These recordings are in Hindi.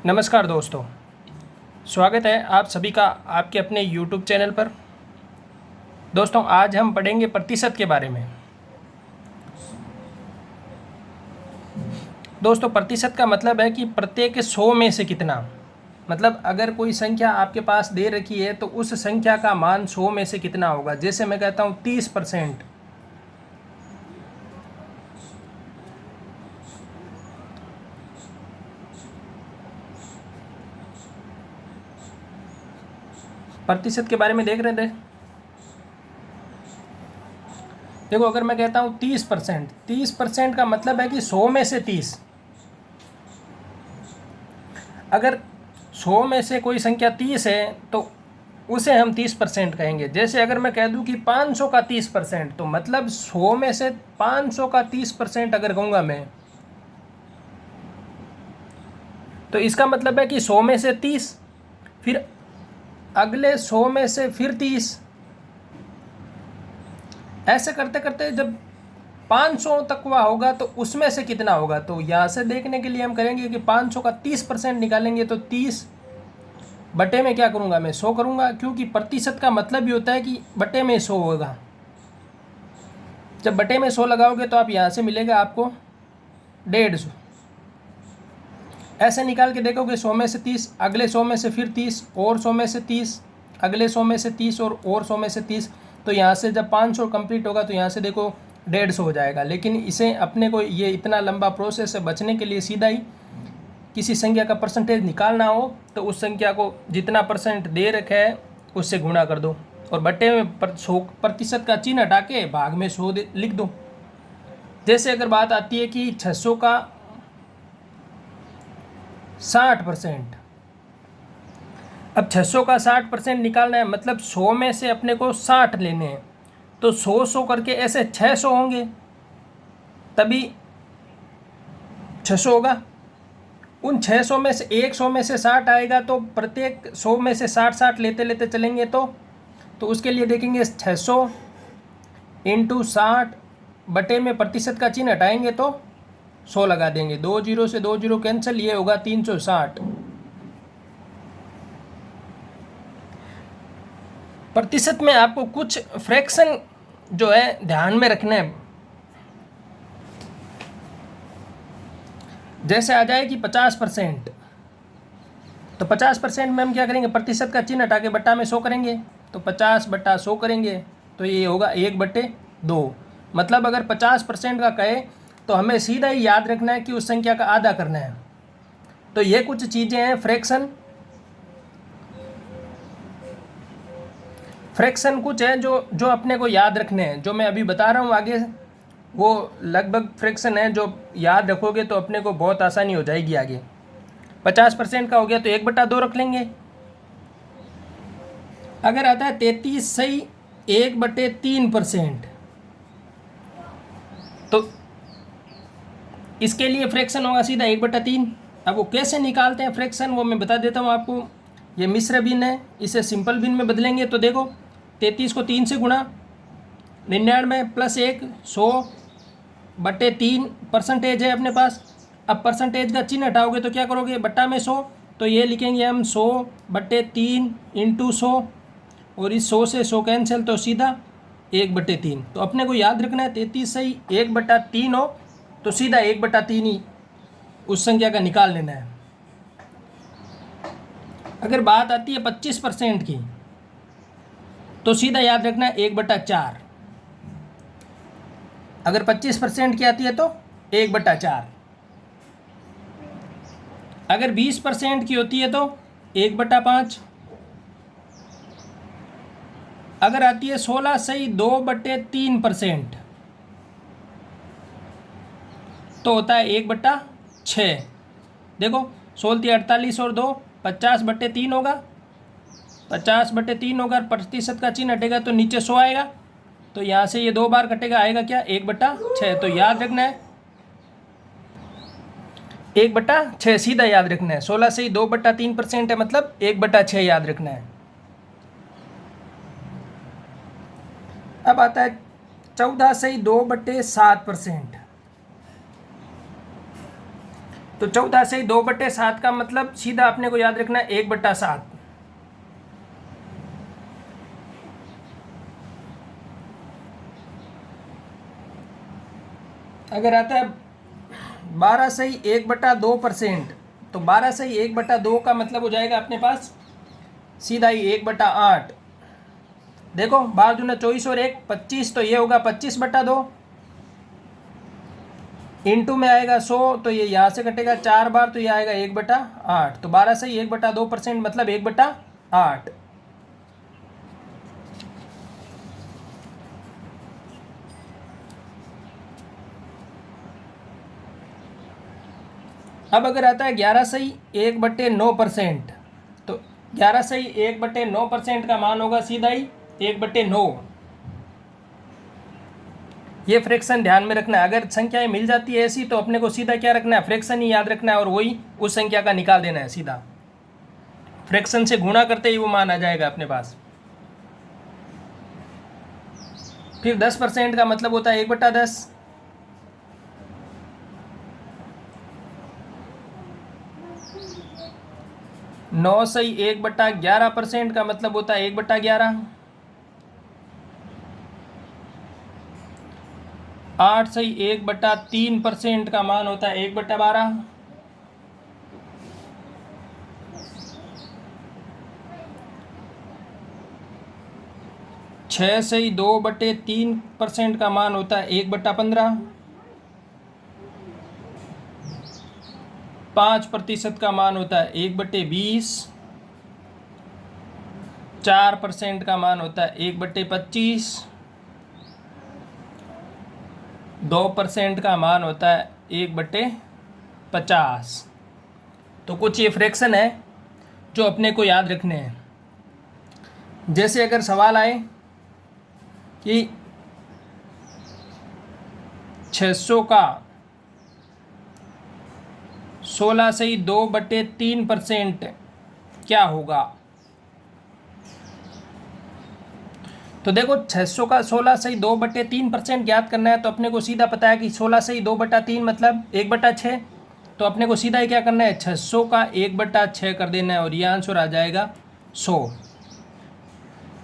नमस्कार दोस्तों, स्वागत है आप सभी का आपके अपने YouTube चैनल पर। दोस्तों, आज हम पढ़ेंगे प्रतिशत के बारे में। दोस्तों, प्रतिशत का मतलब है कि प्रत्येक 100 में से कितना, मतलब अगर कोई संख्या आपके पास दे रखी है तो उस संख्या का मान 100 में से कितना होगा। जैसे मैं कहता हूँ 30%, प्रतिशत के बारे में देख रहे थे। देखो, अगर मैं कहता हूँ 30%, 30% का मतलब है कि 100 में से 30। अगर 100 में से कोई संख्या 30 है तो उसे हम 30% कहेंगे। जैसे अगर मैं कह दूं कि 500 का 30%, तो मतलब 100 में से 500 का 30% अगर कहूँगा मैं, तो इसका मतलब है कि 100 में से 30, फिर अगले 100 में से फिर 30, ऐसे करते करते जब 500 तक हुआ होगा तो उसमें से कितना होगा। तो यहाँ से देखने के लिए हम करेंगे कि 500 का 30% निकालेंगे तो 30 बटे में क्या करूँगा मैं, 100 करूँगा, क्योंकि प्रतिशत का मतलब ही होता है कि बटे में 100 होगा। जब बटे में 100 लगाओगे तो आप यहाँ से मिलेगा आपको 150। ऐसे निकाल के देखोगे 100 में से 30, अगले 100 में से फिर 30, और 100 में से 30, अगले 100 में से 30, और 100 में से 30। तो यहाँ से जब 500 कंप्लीट होगा तो यहाँ से देखो 150 हो जाएगा। लेकिन इसे अपने को ये इतना लंबा प्रोसेस से बचने के लिए सीधा ही किसी संख्या का परसेंटेज निकालना हो तो उस संख्या को जितना परसेंट दे रखा है उससे गुणा कर दो, और बटे में 100 प्रतिशत का चिन्ह हटा के भाग में 100 लिख दो। जैसे अगर बात आती है कि 600 का 60%, अब 600 का 60% निकालना है, मतलब 100 में से अपने को 60 लेने हैं। तो 100 करके ऐसे 600 होंगे, तभी 600 होगा। उन 600 में से 100 में से 60 आएगा, तो प्रत्येक 100 में से 60 लेते लेते चलेंगे। तो उसके लिए देखेंगे 600 इंटू 60 बटे में प्रतिशत का चिन्ह हटाएंगे तो 100 लगा देंगे। 2 जीरो से 2 जीरो कैंसिल, ये होगा 360। प्रतिशत में आपको कुछ फ्रैक्शन जो है ध्यान में रखना है। जैसे आ जाए कि 50%, तो 50% में हम क्या करेंगे, प्रतिशत का चिन्ह हटा के बट्टा में 100 करेंगे, तो 50 बट्टा 100 करेंगे तो ये होगा 1/2। मतलब अगर 50% का कहे तो हमें सीधा ही याद रखना है कि उस संख्या का आधा करना है। तो ये कुछ चीज़ें हैं फ्रैक्शन कुछ है जो अपने को याद रखने हैं। जो मैं अभी बता रहा हूँ आगे, वो लगभग फ्रैक्शन है जो याद रखोगे तो अपने को बहुत आसानी हो जाएगी आगे। 50% का हो गया तो 1/2 रख लेंगे। अगर आता है 33 सही 1/3%, तो इसके लिए फ्रैक्शन होगा सीधा 1/3। अब वो कैसे निकालते हैं फ्रैक्शन, वो मैं बता देता हूँ आपको। ये मिश्र भिन्न है, इसे सिंपल भिन्न में बदलेंगे तो देखो 33 को 3 से गुणा, 99 प्लस 1, 100/3 परसेंटेज है अपने पास। अब परसेंटेज का चिन्ह हटाओगे तो क्या करोगे, बट्टा में 100, तो ये लिखेंगे हम 100/3 इंटू 100, और इस 100 से 100 कैंसिल, तो सीधा 1/3। तो अपने को याद रखना है 33 सही 1/3 हो तो सीधा 1/3 ही उस संख्या का निकाल लेना है। अगर बात आती है 25% की तो सीधा याद रखना है 1/4। अगर 25% की आती है तो 1/4। अगर 20% की होती है तो 1/5। अगर आती है 16 सही 2/3%, तो होता है 1/6। देखो 16 48 और 2 50/3 होगा। 50/3 होगा, प्रतिशत का चिन्ह हटेगा तो नीचे 100 आएगा, तो यहाँ से ये 2 बार कटेगा, आएगा क्या 1/6। तो याद रखना है 1/6, सीधा याद रखना है। 16 से ही 2/3% है, मतलब 1/6 याद रखना है। अब आता है 14 से ही 2/7%, तो 14 से 2/7 का मतलब सीधा अपने को याद रखना है 1/7। अगर आता है 12/1/2%, तो 12/1/2 का मतलब हो जाएगा अपने पास सीधा ही 1/8। देखो 12 दूना 24 और 1 25, तो ये होगा 25/2। इंटू में आएगा 100, तो ये यहाँ से कटेगा 4 बार, तो ये आएगा 1/8। तो 12/1/2% मतलब 1/8। अब अगर आता है 11/1/9%, तो 11/1/9% का मान होगा सीधा ही 1/9। ये फ्रैक्शन ध्यान में रखना है। अगर संख्याएं मिल जाती है ऐसी, तो अपने को सीधा क्या रखना है, फ्रैक्शन ही याद रखना है और वही उस संख्या का निकाल देना है। सीधा फ्रैक्शन से गुणा करते ही वो मान आ जाएगा अपने पास। फिर 10% का मतलब होता है 1/10। नौ सही 1/11% का मतलब होता है 1/11। 8 सही 1/3% का मान होता है 1/12। 6 सही 2/3% का मान होता है 1/15। 5% का मान होता है 1/20। 4% का मान होता है 1/25। 2% का मान होता है 1/50। तो कुछ ये फ्रैक्शन है जो अपने को याद रखने हैं। जैसे अगर सवाल आए कि 600 का 16 सही 2/3% क्या होगा, तो देखो 600 का 16 सही 2/3% ज्ञात करना है। तो अपने को सीधा पता है कि 16 सही 2/3 मतलब 1/6। तो अपने को सीधा ही क्या करना है, 600 का 1/6 कर देना है और ये आंसर आ जाएगा 100।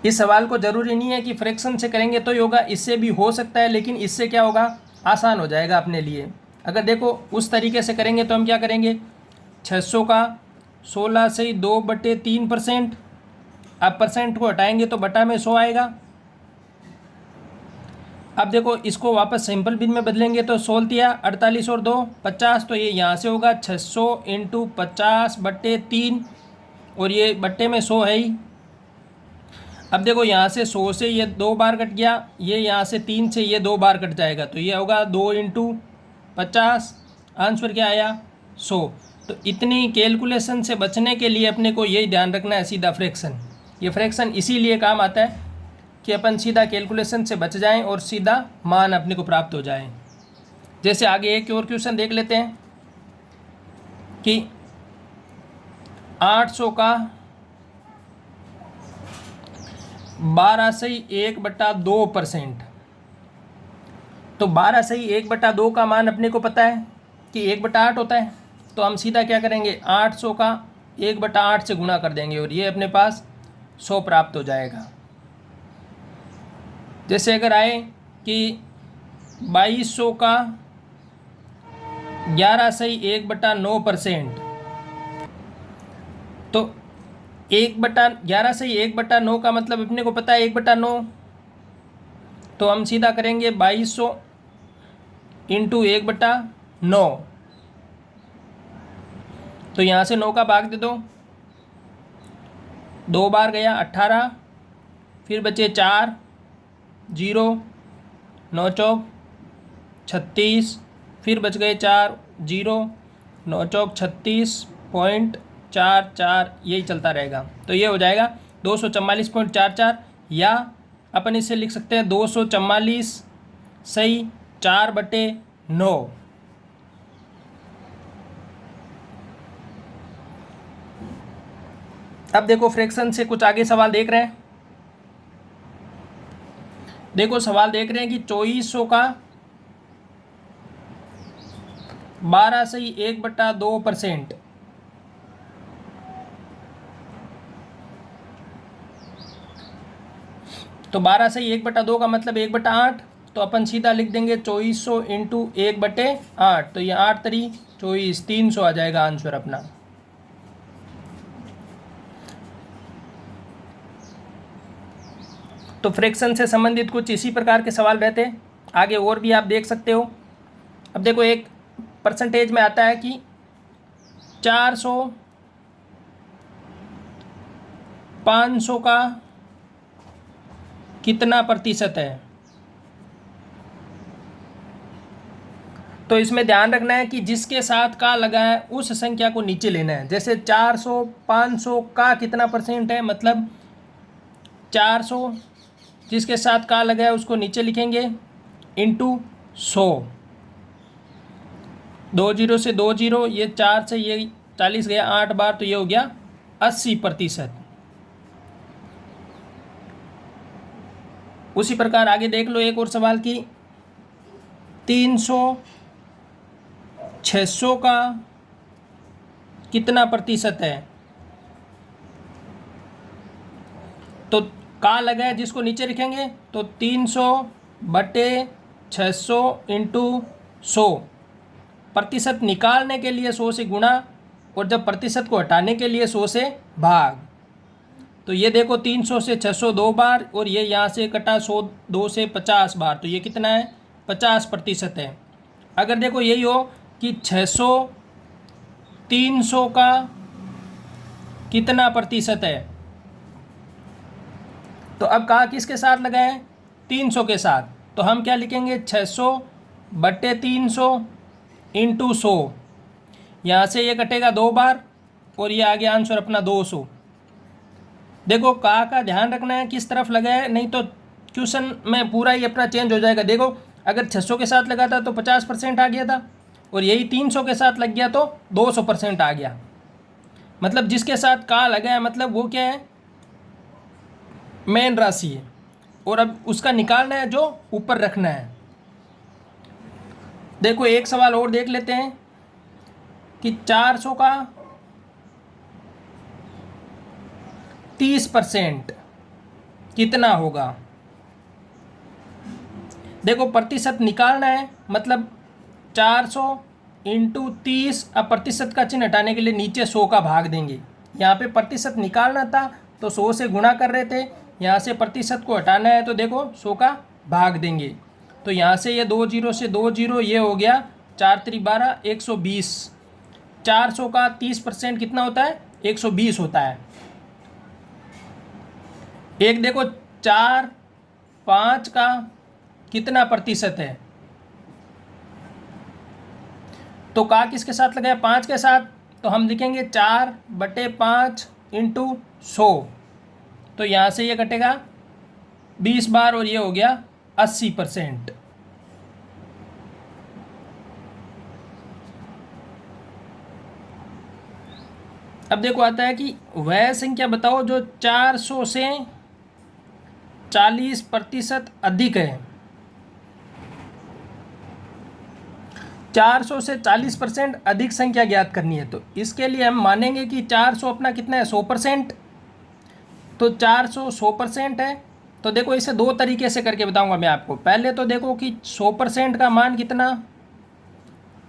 इस सवाल को ज़रूरी नहीं है कि फ्रैक्शन से करेंगे तो ही होगा, इससे भी हो सकता है, लेकिन इससे क्या होगा, आसान हो जाएगा अपने लिए। अगर देखो उस तरीके से करेंगे तो हम क्या करेंगे, 600 का 16 से 2/3%, अब परसेंट को हटाएंगे तो बटा में 100 आएगा। अब देखो इसको वापस सिंपल बिन में बदलेंगे तो 16 48 और 2 50, तो ये यहाँ से होगा 600 इंटू 50/3 और ये बट्टे में 100 है ही। अब देखो यहाँ से 100 से ये 2 बार कट गया, ये यहाँ से 3 से ये 2 बार कट जाएगा, तो ये होगा 2 इंटू 50। आंसर क्या आया, 100। तो इतनी कैलकुलेशन से बचने के लिए अपने को यही ध्यान रखना है, सीधा फ्रैक्शन। ये फ्रैक्शन इसीलिए काम आता है कि अपन सीधा कैलकुलेशन से बच जाएं और सीधा मान अपने को प्राप्त हो जाए। जैसे आगे एक और क्वेश्चन देख लेते हैं कि 800 का 12 सही 1/2%, तो 12 सही 1/2 का मान अपने को पता है कि 1/8 होता है। तो हम सीधा क्या करेंगे, 800 का 1/8 से गुणा कर देंगे और ये अपने पास 100 प्राप्त हो जाएगा। जैसे अगर आए कि 2200 का 11 सही 1/9%, तो 1/11 सही 1/9 का मतलब अपने को पता है 1/9। तो हम सीधा करेंगे 2200 इंटू 1/9, तो यहाँ से 9 का भाग दे दो, 2 बार गया 18, फिर बचे 4 0 9 चौक 36, फिर बच गए 4 0 9 चौक 36.44, यही चलता रहेगा। तो ये हो जाएगा 244.44, या अपन इसे लिख सकते हैं 244 सही 4/9। अब देखो फ्रैक्शन से कुछ आगे सवाल देख रहे हैं। देखो सवाल देख रहे हैं कि 2400 का 12/1/2%। तो 12/1/2 का मतलब 1/8। तो अपन सीधा लिख देंगे 2400 इंटू 1/8। तो ये 8 3 24, 300 आ जाएगा आंसर अपना। तो फ्रैक्शन से संबंधित कुछ इसी प्रकार के सवाल रहते हैं। आगे और भी आप देख सकते हो। अब देखो एक परसेंटेज में आता है कि 400 500 का कितना प्रतिशत है। तो इसमें ध्यान रखना है कि जिसके साथ का लगा है उस संख्या को नीचे लेना है। जैसे 400 500 का कितना परसेंट है, मतलब 400 जिसके साथ का लगा है उसको नीचे लिखेंगे इंटू 100। 2 जीरो से 2 जीरो, ये 4 से ये 40 गया 8 बार, तो ये हो गया 80%। उसी प्रकार आगे देख लो एक और सवाल की 300 600 का कितना प्रतिशत है। तो का लगा है जिसको नीचे लिखेंगे तो 300/600 इंटू 100। प्रतिशत निकालने के लिए 100 से गुणा, और जब प्रतिशत को हटाने के लिए 100 से भाग। तो ये देखो 300 से 600 2 बार, और ये यहाँ से कटा 100 2 से 50 बार, तो ये कितना है 50% है। अगर देखो यही हो कि 600 300 का कितना प्रतिशत है, तो अब कहा किसके साथ लगाएं 300 के साथ। तो हम क्या लिखेंगे 600/300 इंटू 100। यहाँ से ये कटेगा 2 बार, और ये आ गया आंसर अपना 200। देखो का ध्यान रखना है किस तरफ लगाए, नहीं तो क्वेश्चन में पूरा ही अपना चेंज हो जाएगा। देखो अगर 600 के साथ लगा था तो 50% आ गया था, और यही 300 के साथ लग गया तो 200% आ गया। मतलब जिसके साथ का लगा है मतलब वो क्या है मेन राशि है, और अब उसका निकालना है जो ऊपर रखना है। देखो एक सवाल और देख लेते हैं कि 400 का 30% कितना होगा। देखो प्रतिशत निकालना है, मतलब 400 इंटू 30। अब प्रतिशत का चिन्ह हटाने के लिए नीचे 100 का भाग देंगे। यहाँ पे प्रतिशत निकालना था तो 100 से गुणा कर रहे थे, यहाँ से प्रतिशत को हटाना है तो देखो 100 का भाग देंगे। तो यहाँ से ये 2 जीरो से 2 जीरो, ये हो गया 4 3 12 120। 400 का 30% कितना होता है 120 होता है। एक देखो 4 5 का कितना प्रतिशत है, तो का किसके साथ लगाया 5 के साथ। तो हम लिखेंगे 4/5 इंटू 100। तो यहाँ से ये कटेगा 20 बार, और ये हो गया 80%। अब देखो आता है कि वह संख्या बताओ जो 400 से 40% अधिक है। 400 से 40% अधिक संख्या ज्ञात करनी है। तो इसके लिए हम मानेंगे कि 400 अपना कितना है 100%। तो 400 100% है। तो देखो इसे दो तरीके से करके बताऊंगा मैं आपको। पहले तो देखो कि 100% का मान कितना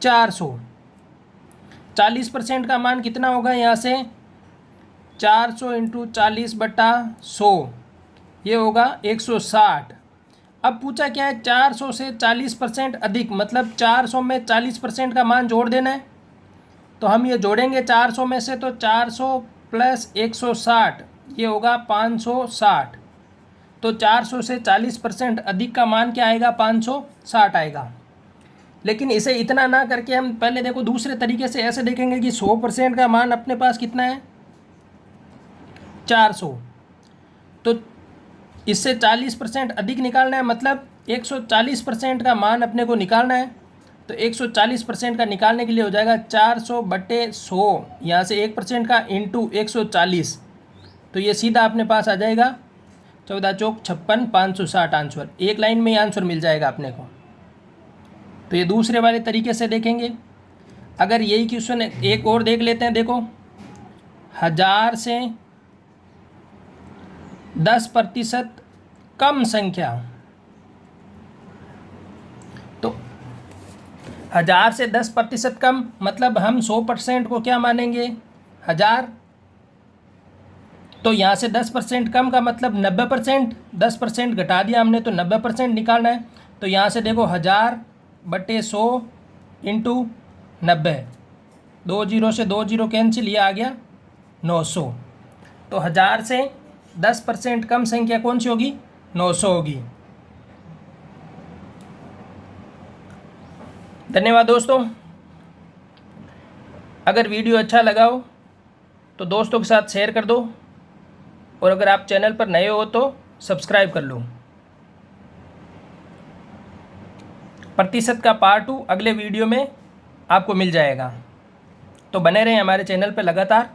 400, 40% का मान कितना होगा, यहाँ से 400 इंटू 40/100, ये होगा 160। अब पूछा क्या है 400 से 40% अधिक, मतलब 400 में 40% का मान जोड़ देना है। तो हम ये जोड़ेंगे 400 में से, तो 400 प्लस 160, ये होगा 560। तो 400 से 40% अधिक का मान क्या आएगा 560 आएगा। लेकिन इसे इतना ना करके हम पहले देखो दूसरे तरीके से ऐसे देखेंगे कि 100% का मान अपने पास कितना है 400। तो इससे 40% अधिक निकालना है, मतलब 140% का मान अपने को निकालना है। तो 140% का निकालने के लिए हो जाएगा 400/100, यहाँ से 1% का इंटू 140। तो ये सीधा अपने पास आ जाएगा 14 चौक 56 560 आंसर। एक लाइन में ही आंसर मिल जाएगा अपने को। तो ये दूसरे वाले तरीके से देखेंगे अगर यही क्वेश्चन एक और देख लेते हैं, देखो 1000 से 10% कम संख्या, तो 1000 से 10% कम मतलब हम 100% को क्या मानेंगे 1000, तो यहाँ से 10% कम का मतलब 90%, 10% घटा दिया हमने तो 90% निकालना है। तो यहाँ से देखो 1000/100 इंटू 90, 2 जीरो से 2 जीरो कैंसिल, ये आ गया 900। तो 1000 से 10% कम संख्या कौन सी होगी, 900 होगी। धन्यवाद दोस्तों। अगर वीडियो अच्छा लगा हो तो दोस्तों के साथ शेयर कर दो, और अगर आप चैनल पर नए हो तो सब्सक्राइब कर लो। प्रतिशत का पार्ट 2 अगले वीडियो में आपको मिल जाएगा, तो बने रहें हमारे चैनल पर लगातार।